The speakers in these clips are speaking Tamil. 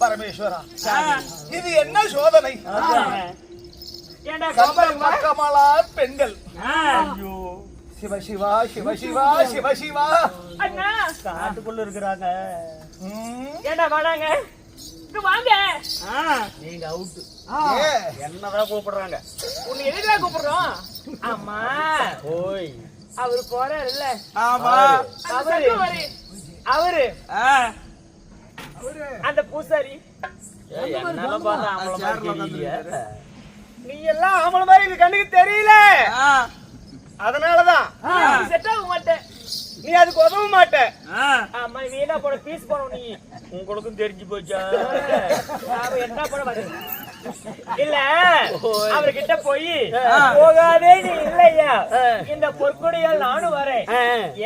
பரமேஸ்வரா, இது என்ன சோதனை? கமலா பெண்கள் சிவ சிவா சிவ சிவா சிவ சிவா காட்டுக்குள்ள இருக்கிறாங்க. ஏண்டா வாடாங்க, வாங்க. நீங்க அவுட். என்னதான் கூப்பிடுறாங்க? உன்னை எதுக்காக கூப்பிடுறோம்? ஆமா, ஓய் அவரு போறாரு இல்ல? ஆமா, அவரு அந்த பூசாரி. நீ எல்லாம் ஆம்பளை மாதிரி எங்க கண்ணுக்கு தெரியல, அதனாலதான் செட் ஆக மாட்டேன். நீ அதுக்கு உதவ மாட்ட. ஆமா, வீணா போட பீஸ் போனோம். நீ உங்களுக்கும் தெரிஞ்சு போச்சா? என்ன பண்ண மாட்டேன் இல்ல, அவர்கிட்ட போய் போகாதே நீ இல்லையா, இந்த பொற்கொடியால் நானும் வரேன்,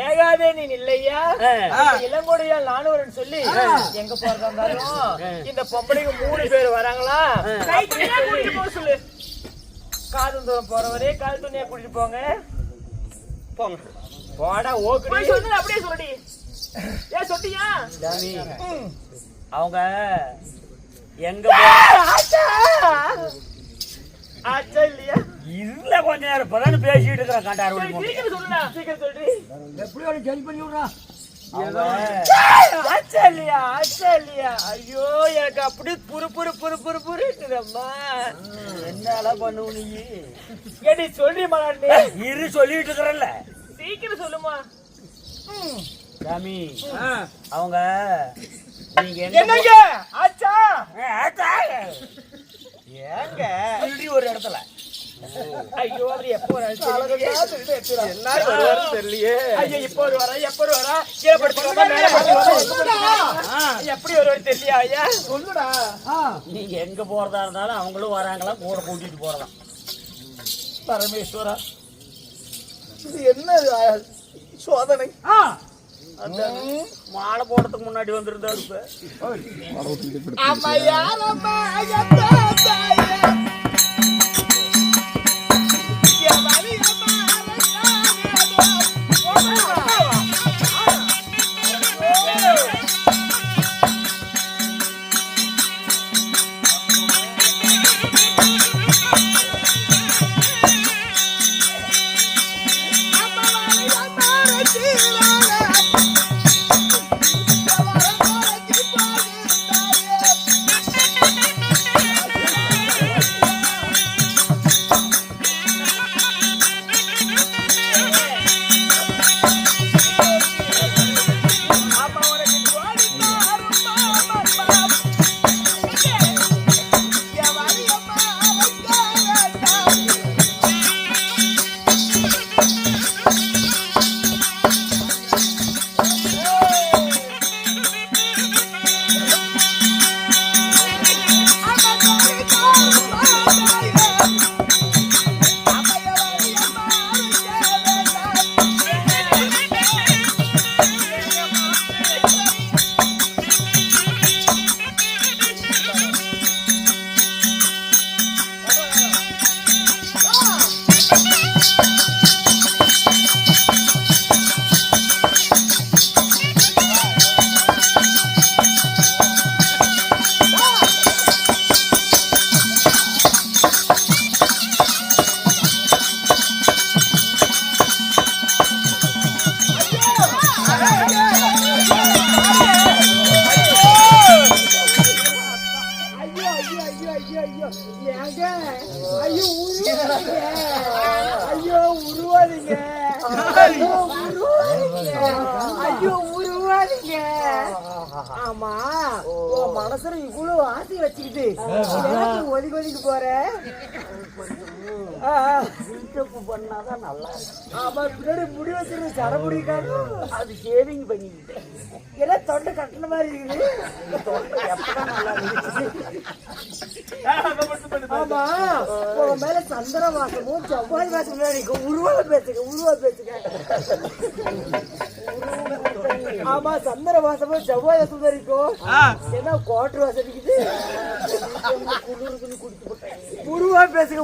ஏகாதே நீ இல்லையா, இளங்கொடியால் நானும் வரேன்னு சொல்லி எங்க போறதா இருந்தாலும் இந்த பொம்பளைங்க 3 பேர் வராங்களா, கூட்டிட்டு போக சொல்லு. காதல் தூரம் போறவரே கால் துணியா கூட்டிட்டு போங்க. போங்க போடா. ஓகே சொல்லு, அப்படியே சொல்லடி. ஏன் சொட்டியா? அவங்க எங்க ஆச்சா இல்லையா? இல்ல, கொஞ்ச நேரம் இப்பதான் பேசிட்டு இருக்கிறேன். காண்டாரு சொல்லுடா, சீக்கிரம் சொல்லி. எப்படி ஒரு ஜெல் பண்ணி விடுறா? ஆச்சா இல்லையா? ஆச்சா இல்லையா? ஐயோ, எனக்கு அப்படி புரு புரு புரு புரு புரு இருக்குதம்மா. என்னெல்லாம் பண்ணுவ நீ? ஏடி சொல்றி மாடாண்டி. இரு, சொல்லிட்டு இருக்கிறல்ல, சீக்கிரம் சொல்லுமா. சாமி, அவங்க நீங்க என்னங்க ஆச்சா? ஏங்க ஒரு இடத்துல? ஐயோ, அவர் எப்போ வராரு தெரியலையே. ஐயோ, இப்போ வரா, எப்போ வரா? எப்படி வருவாரு தெரியலையா? ஐயா சொல்லுடா. நீங்க எங்க போறதா இருந்தாலும் அவங்களும் வராங்களா, கூட கூட்டிட்டு போறதா? பரமேஸ்வரா, இது என்ன சோதனை? மாலை போடுறதுக்கு முன்னாடி வந்திருந்தா இருப்ப. ஆமா உன் மனசுல இவ்வளவு ஆசை வச்சுக்கிட்டு ஒதுக்கி ஒதுக்கி போற. பண்ணாதான் நல்லா இருக்கும். ஆமா பின்னாடி முடி வச்சிருக்க சட முடிக்காது. அது ஷேவிங் பண்ணிக்கிட்டேன். ஏன்னா தொண்டை கட்டின மாதிரி இருக்குது. எப்பதான் நல்லா இருந்துச்சு. ஆமா உன் மேல சந்திர வாசமும் செவ்வாய் வாசம் உருவா பேசுங்க. ஆமா சந்திர வாசமும் செவ்வாய் வாசம் இருக்கும். என்ன கோட்டர் வாசடிக்குது. உருவா பேசுங்க.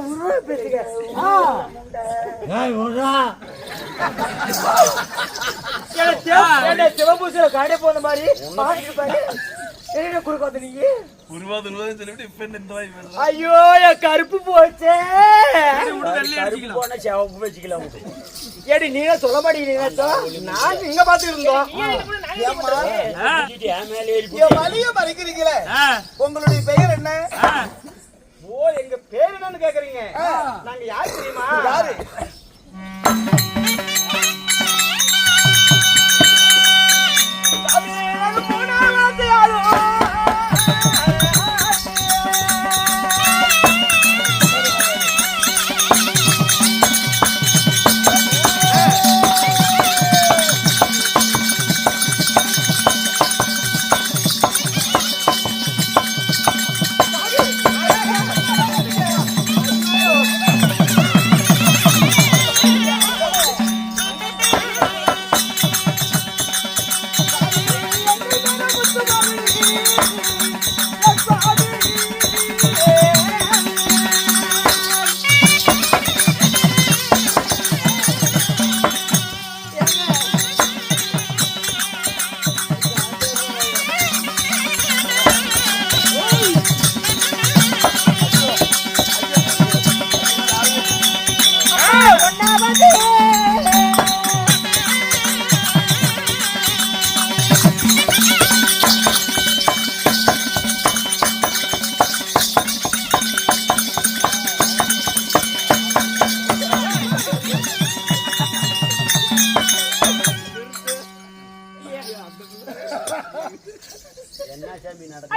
சிவபூசல காடே போன மாதிரி என்ன குறுக்க வந்து நீங்க ஐயோ என் கருப்பு போச்சே. சிவப்பு வச்சுக்கலாம். ஏடி நீங்க சொல்ல மாட்டீங்க. நான் இங்க பாத்து இருந்தோம். வலிய மறைக்கிறீங்களே, உங்களுடைய பெயர் என்ன? ஓ எங்க பேர் என்னன்னு கேக்குறீங்க? நாங்க யாரு தெரியுமா? யாரு?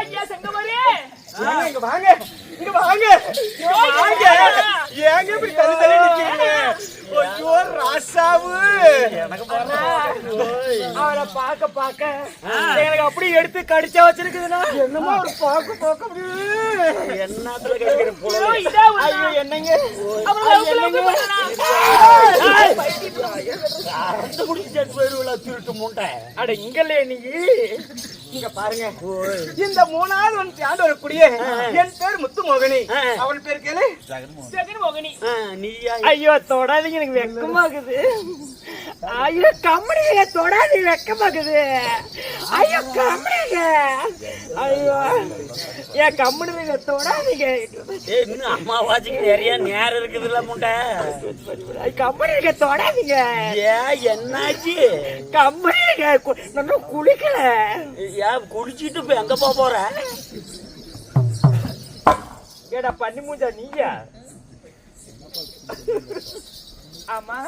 ஐயா செங்கமரே இங்க வாங்க. ஏங்க இப்படி தள்ளி நிக்கிறீங்க? ஐயோ ராசாவு அவரை பார்க்க எனக்கு அப்படி எடுத்து கடிச்சா வச்சிருக்குதுன்னா என்னமா ஒரு பார்க்க என்னத்துல கிடைக்கிற பொருள் ஐயோ என்னங்க திருட்டு மூட்டை அட இங்கல்ல நீங்க இங்க பாருங்க இந்த 3வது வந்து ஆண்டு வரக்கூடிய என் பேர் முத்துமோகினி அவன் பேர் கேளு ஜெகன்மோகினி நீயா ஐயோ தொடாதீங்க எனக்கு வெக்கமாக்குது ஐயோ கம்பெனிங்க தொடாதீங்க வெக்கமாக்குது ஐயோ கம்பெனிங்க ஐயோ ஏன் கம்பெனிங்க தொடாதீங்க இன்னும் அம்மாவாச்சிக்கு நிறைய நேரம் இருக்குதுல்ல மூட்டை கம்பெனிங்க தொடாதீங்க ஏன் என்னாச்சு கம்பெனிங்க நான் குளிக்கல ஏன் குளிச்சுட்டு இப்ப எங்க போற ஏடா பண்ணி மூஞ்சா நீங்க ஆமா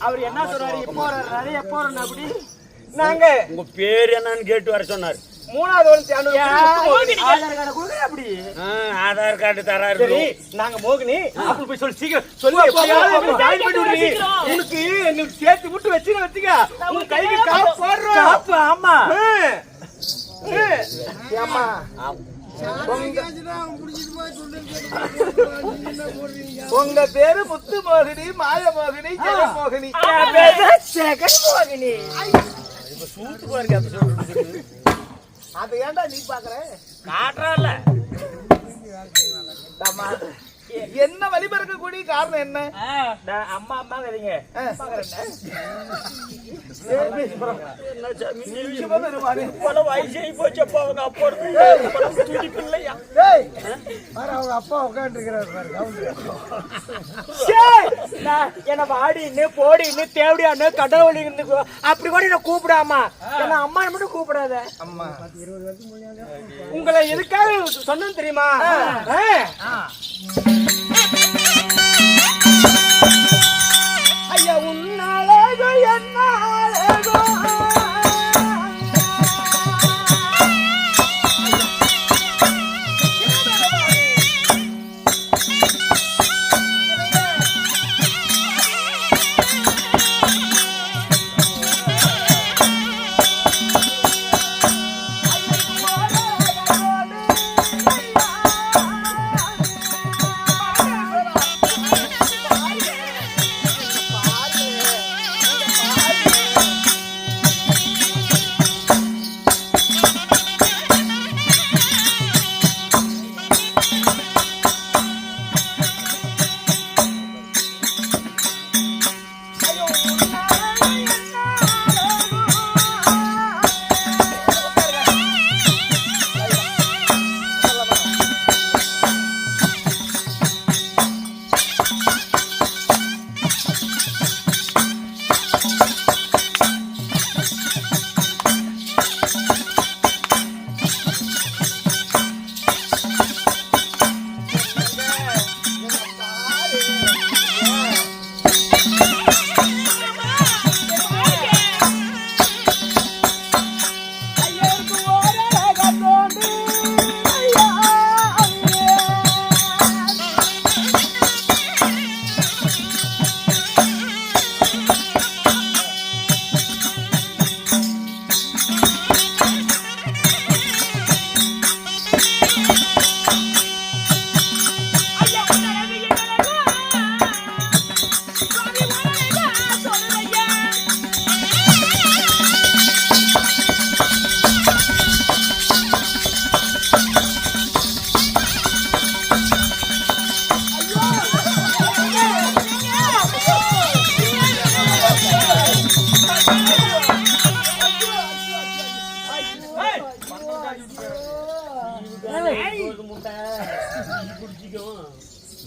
அவர் என்ன சொல்றாரு எப்போ வர்றாரு எப்போ வரணும் அப்படி நாங்க உங்க பேர் என்னன்னு கேட்டு வர சொன்னார் 3வது வந்து ஆண்டு ஆதார் கார்டு கொடுக்குற அப்படி ஆதார் கார்டு தராரு சரி நாங்க மோகினி அப்படி போய் சொல்லி சீக்கிரம் சொல்லி உனக்கு எங்களுக்கு சேர்த்து விட்டு வச்சுக்க உங்க கைக்கு காப்பு போடுறோம் காப்பு ஆமா ஏமா உங்க பேரு முத்து மோகினி மாய மோகினி ஜெகன் மோகினி ஜெகன்மோகினி சூத்து பாருங்க அப்படி சொல்றது அதை ஏன்டா நீ பாக்குற காட்டுறால என்ன வழிபறக்க கூடிய காரணம் என்ன அம்மா அம்மா கதைங்க பல வயசாகி போச்சப்பா அவங்க அப்பா துடிப்பு இல்லையா அவங்க அப்பா உட்காந்துருக்கிறாரு என்ன வாடின்னு போடின்னு தேவடியான்னு கடவுளி அப்படி கூட என்ன கூப்பிடாமா என்ன அம்மா மட்டும் கூப்பிடாத அம்மா உங்களை எதுக்காக சொன்னது தெரியுமா ஐயா உன்னாலேகோ என்னாலேகோ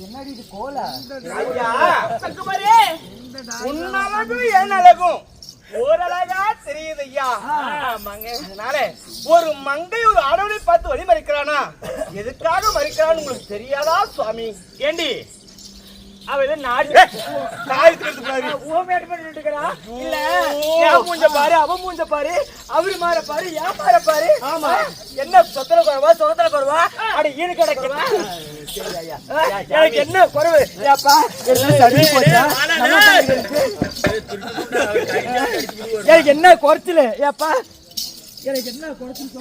என்னடி இது கோலா ஐயா சக்குமாரே உன்னழகும் என் அழகும் ஓரழகா தெரியுது ஐயா அதனால ஒரு மங்கை ஒரு ஆடவனை பார்த்து வழி மறிக்கிறானா எதுக்காக மறிக்கிறான்னு உங்களுக்கு தெரியாதா சுவாமி ஏண்டி அவ ஏதோ நாடு இல்ல என் மூஞ்ச பாரு அவ மூஞ்ச பாரு அவரு மாற பாரு ஏன் மாற பாரு ஆமா என்ன சொத்தல குறவா சொத்தல குறவா அட ஈடு கிடக்குவா எனக்கு என்ன குறைவு ஏப்பா சரி போச்சா எனக்கு என்ன குறைச்சல ஏப்பா எனக்கு என்ன குறைச்சல்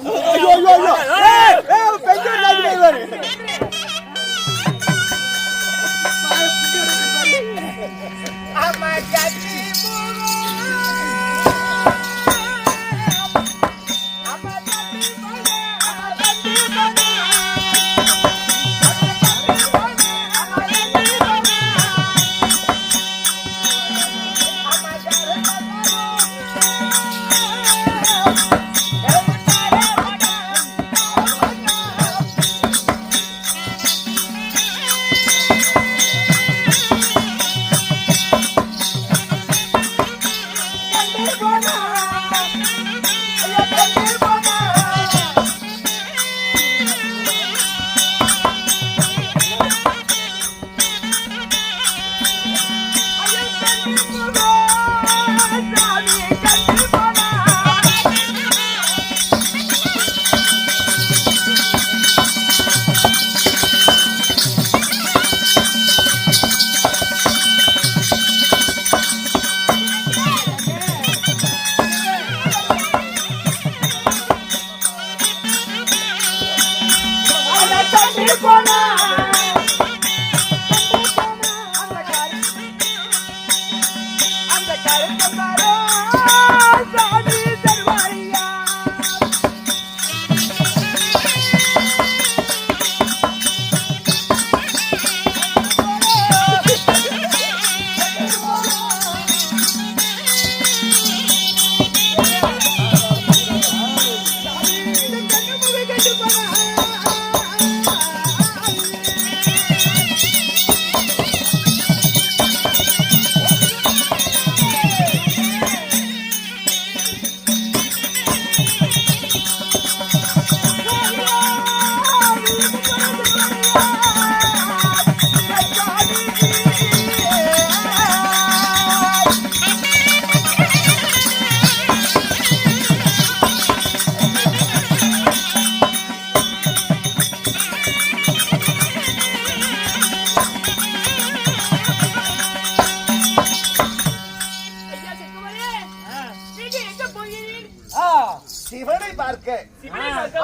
சிவனை பார்க்க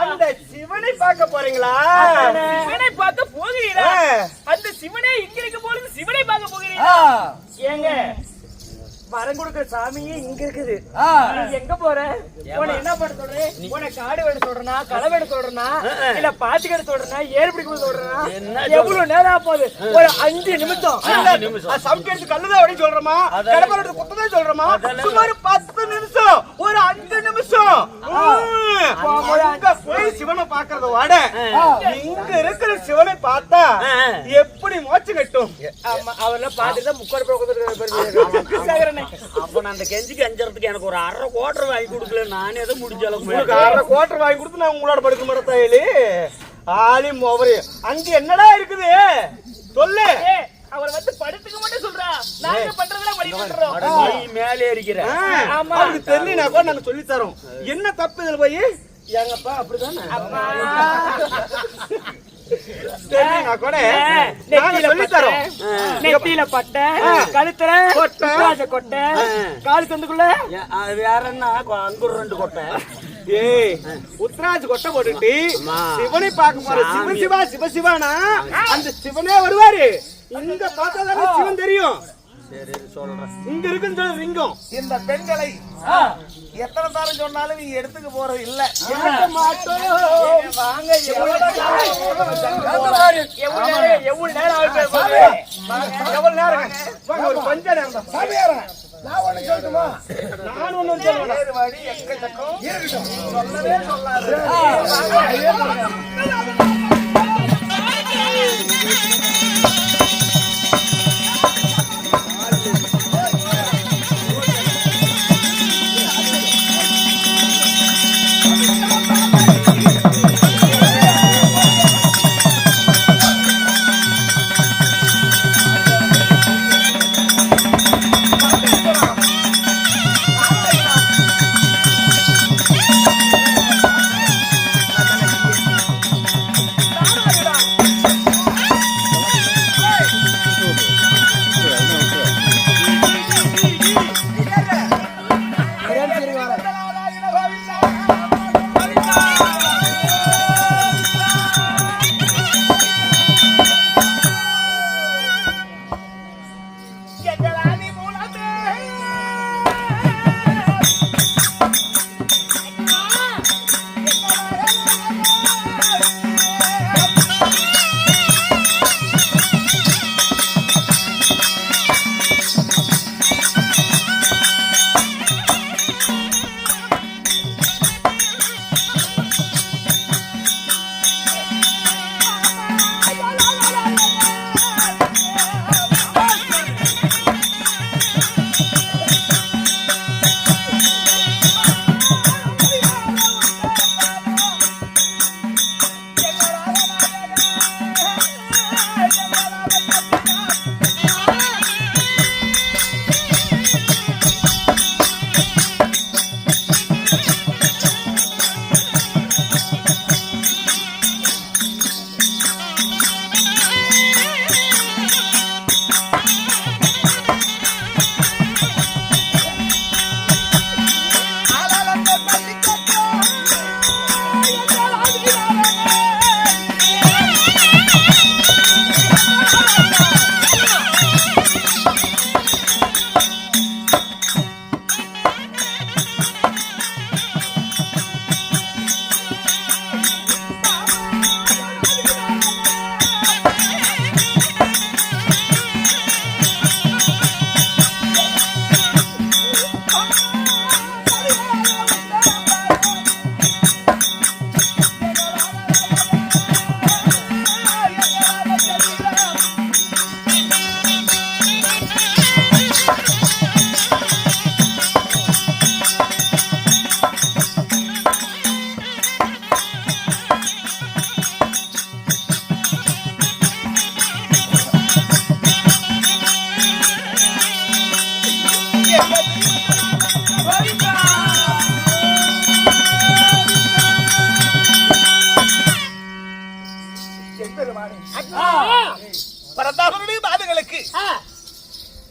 அந்த சிவனை பார்க்க போறீங்களா? சிவனை பார்க்க போகிறீங்களா? அந்த சிவனே இங்க இருக்க போறது சிவனை பார்க்க போகிறீங்களா? ஏங்க வரம் கொடுக்கிற சாமியே இங்க இருக்குது. நீ எங்க போற? உன என்ன பண்ண சொல்றேன்? உன காடு வேட சொல்றனா, களை வேட சொல்றனா, இல்ல பாத்துக்கிட சொல்றனா, ஏறு பிடிக்க சொல்றனா? எவ்வளவு நேரம் போகுது? ஒரு 5 நிமிஷம். சமைக்கிறது கல்லுதான் அப்படி சொல்றமா, கடப்பாடு குத்ததான் சொல்றமா, சுமார் 10 நிமிஷம், ஒரு 5 நிமிஷம். அங்க போய் சிவனை பாக்குறத விட இங்க இருக்கிற சிவனை பார்த்தா எப்படி மோச்சு கட்டும்? அவரெல்லாம் பாத்துட்டு முக்காடு போக அப்ப நான் அந்த கெஞ்சிக்கு அஞ்சறதுக்கு எனக்கு ஒரு 1/2 கோட்டர் வாங்கி கொடுக்கல. நானே ஏதோ முடிஞ்ச அளவுக்கு 1/2 கோட்டர் வாங்கி கொடுத்து நான் உங்களோட படுக்க மாட்டேன். ஆலி மோவரி அங்க என்னடா இருக்குது சொல்லு. அவர் வந்து படுத்துக்க மட்டும் சொல்றா, நாங்க பண்றதெல்லாம் வழி பண்றோம். நீ மேலே இருக்கிற. ஆமா அதுக்கு தெரியலனா கூட நாங்க சொல்லி தரோம். என்ன தப்பு இதுல போய் எங்கப்பா அப்படிதானே தெரியலனா கூட நாங்க சொல்லி தரோம். நெத்தியில பட்டை, கழுத்துல கொட்டை, கொட்டை, கால் சந்துக்குள்ள வேற என்ன அங்குற 2 கொட்டை. ஏய் உத்ராஜ் கொட்டை போட்டுட்டு சிவனை பார்க்க போற. சிவசிவா சிவசிவானா அந்த சிவனே வருவாரு. இங்க பார்த்தாதானே சிவன் தெரியும். சரி சொல்றேன். இங்க இருக்குன்னு சொல்ற லிங்கம். இந்த பெண்களை எத்தனை தாரம் சொன்னாலும் நீ எடுத்துக்க போறது இல்ல. வாங்க எவ்வளவு நேரம் ஒரு கொஞ்ச நேரம் தான். நான் ஒண்ணு சொல்லட்டுமா? நான் ஒண்ணும் சொல்லுவேன். வழி எக்கச்சக்கம் சொல்லவே சொல்லாது.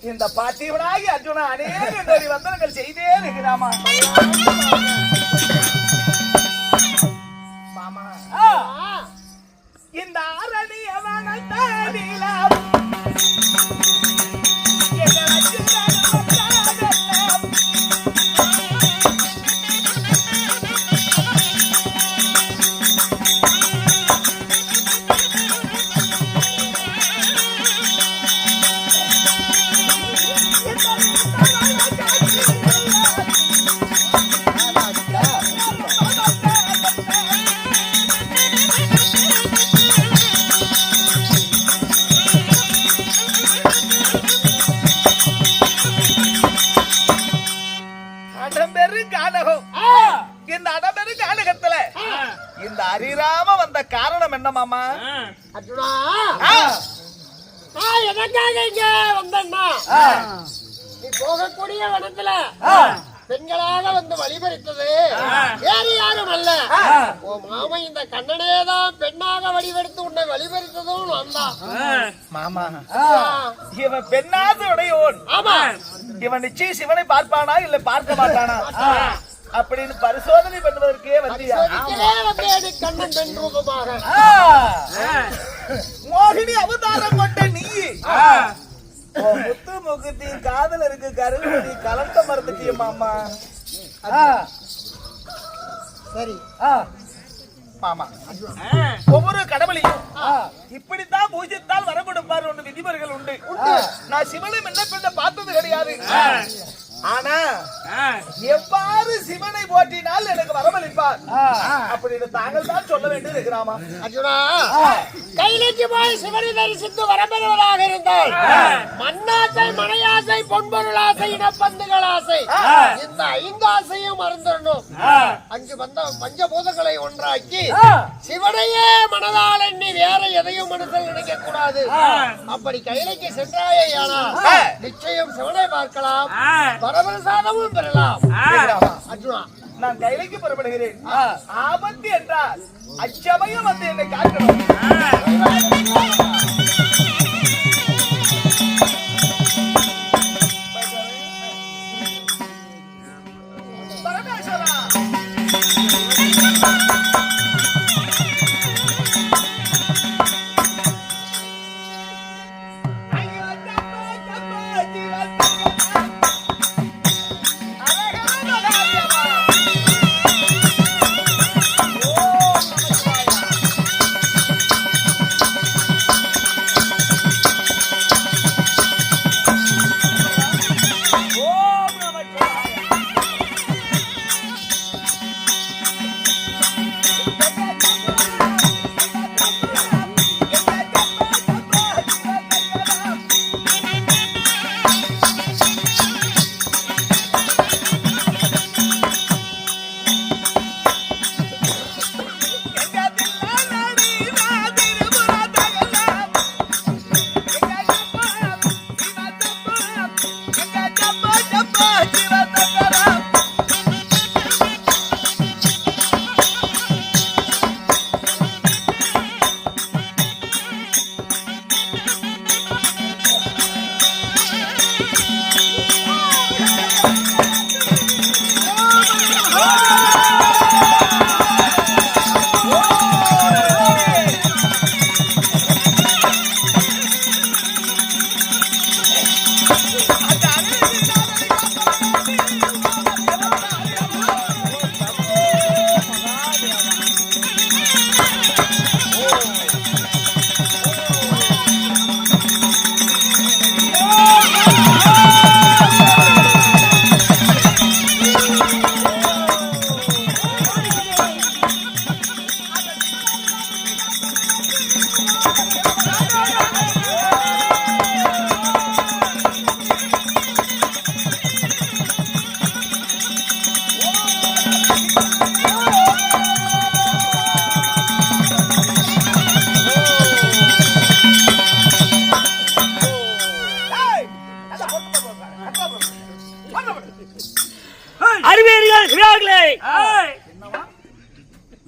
இந்த பாட்டியவனாகி அர்ஜுனா அநேக கோடி வந்தனங்கள் செய்தே இருக்கிறாமா மாமா. இந்த அரணியவன தாடிலாம் இந்த அடம்பெரு காலகத்துல இந்த அரிராம வந்த காரணம் என்ன மாமா? அர்ஜுனா, நான் எதற்காக இங்க வந்தேன்னா, நீ போகக்கூடிய வனத்துல பெண்களாக வந்து வழிபறித்தது வேறு யாரும் அல்ல, உன் மாமன் இந்த கண்ணனே தான் பெண்ணாக வழிபடுத்து உன்னை வழிபறித்ததும் வந்தான். மாமா, இவன் பெண்ணாத உடையோன். ஆமா, இவன் நிச்சயம் சிவனை பார்ப்பானா இல்ல பார்க்க மாட்டானா அப்படின்னு பரிசோதனை பண்ணுவதற்கே வந்தியா? கண்ணன் பெண் ரூபமாக மோகினி அவதாரம் கொண்ட நீ முத்து முகுத்தி காதலருக்கு கருவி கலந்த மறந்துட்டிய மாமா. சரி மாமா, ஒவ்வொரு கடவுளையும் இப்படித்தான் பூஜித்தால் வர கொடுப்பார் ஒன்று விதிமுறைகள் உண்டு. நான் சிவனை முன்ன பார்த்தது கிடையாது. ஆனா எவ்வாறு சிவனை போற்றினால் எனக்கு வரவழைப்பார் அப்படின்னு தாங்கள் தான் சொல்ல வேண்டியது இருக்கிறாமா? அர்ஜுனா, கைலைக்கு போய் சிவனை தரிசித்து வரப்பெறுவதாக இருந்தால் மண்ணாசை, மனையாசை, பொன்பொருள் ஆசை, இனப்பந்துகள் ஆசை, இந்த 5 ஆசையும் மறந்துடணும். 5 பஞ்சபூதங்களை ஒன்றாக்கி சிவனையே மனதால் எண்ணி வேற எதையும் மனதில் நினைக்க கூடாது. அப்படி கைலைக்கு சென்றாயானால் நிச்சயம் சிவனை பார்க்கலாம், வரப்பிரசாதமும் பெறலாம். அர்ஜுனா, நான் கைலைக்கு புறப்படுகிறேன். ஆபத்து என்றால் அச்சமயம் வந்து என்னை காக்கணும்.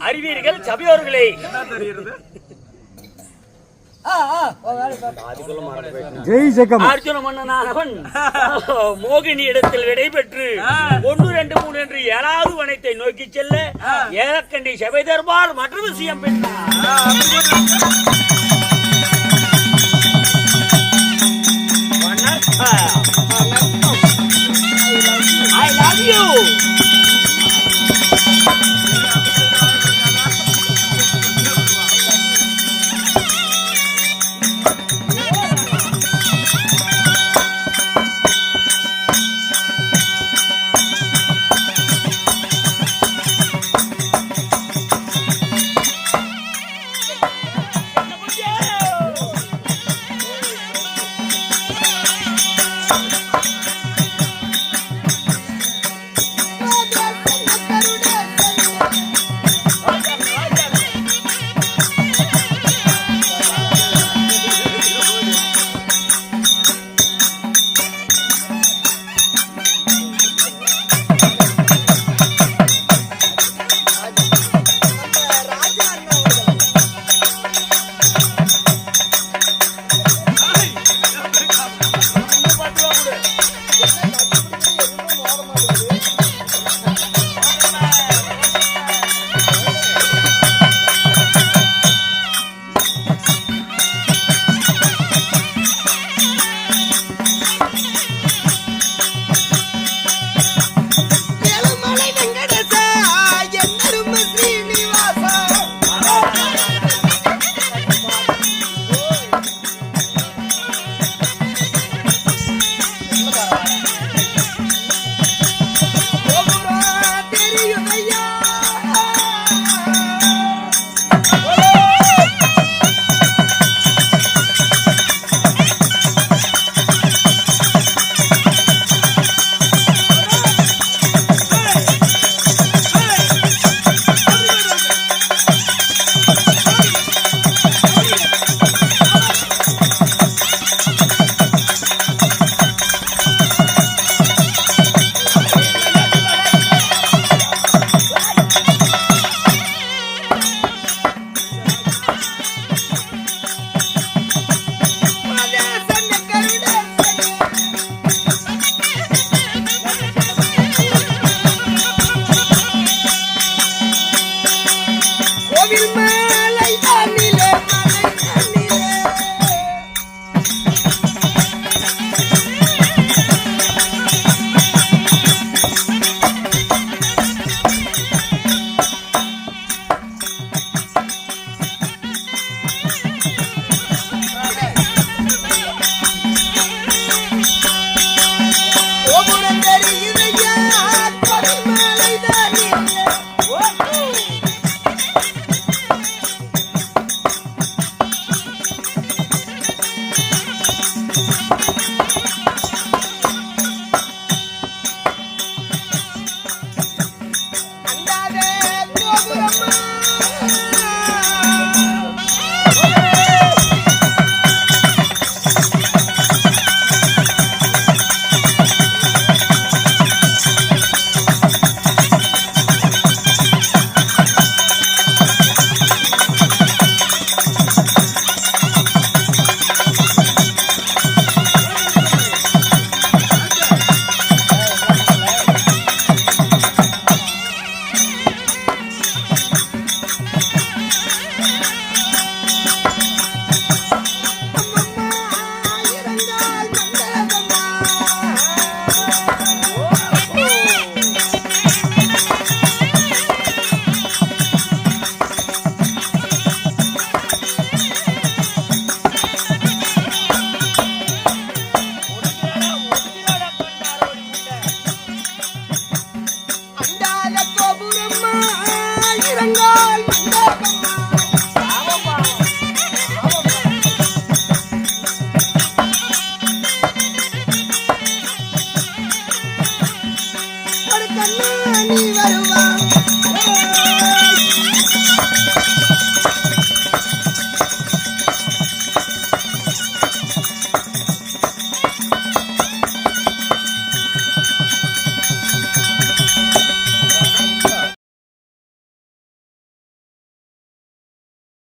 அறிவீர்கள் சபையோர்களே, அர்ஜுன மன்னனானவன் மோகினி இடத்தில் விடைபெற்று 1, 2, 3 என்று 7வது வனத்தை நோக்கி செல்ல ஏலக்கண்டி சபை தர்பார் மற்ற விஷயம் I love you. நீ வருவாய்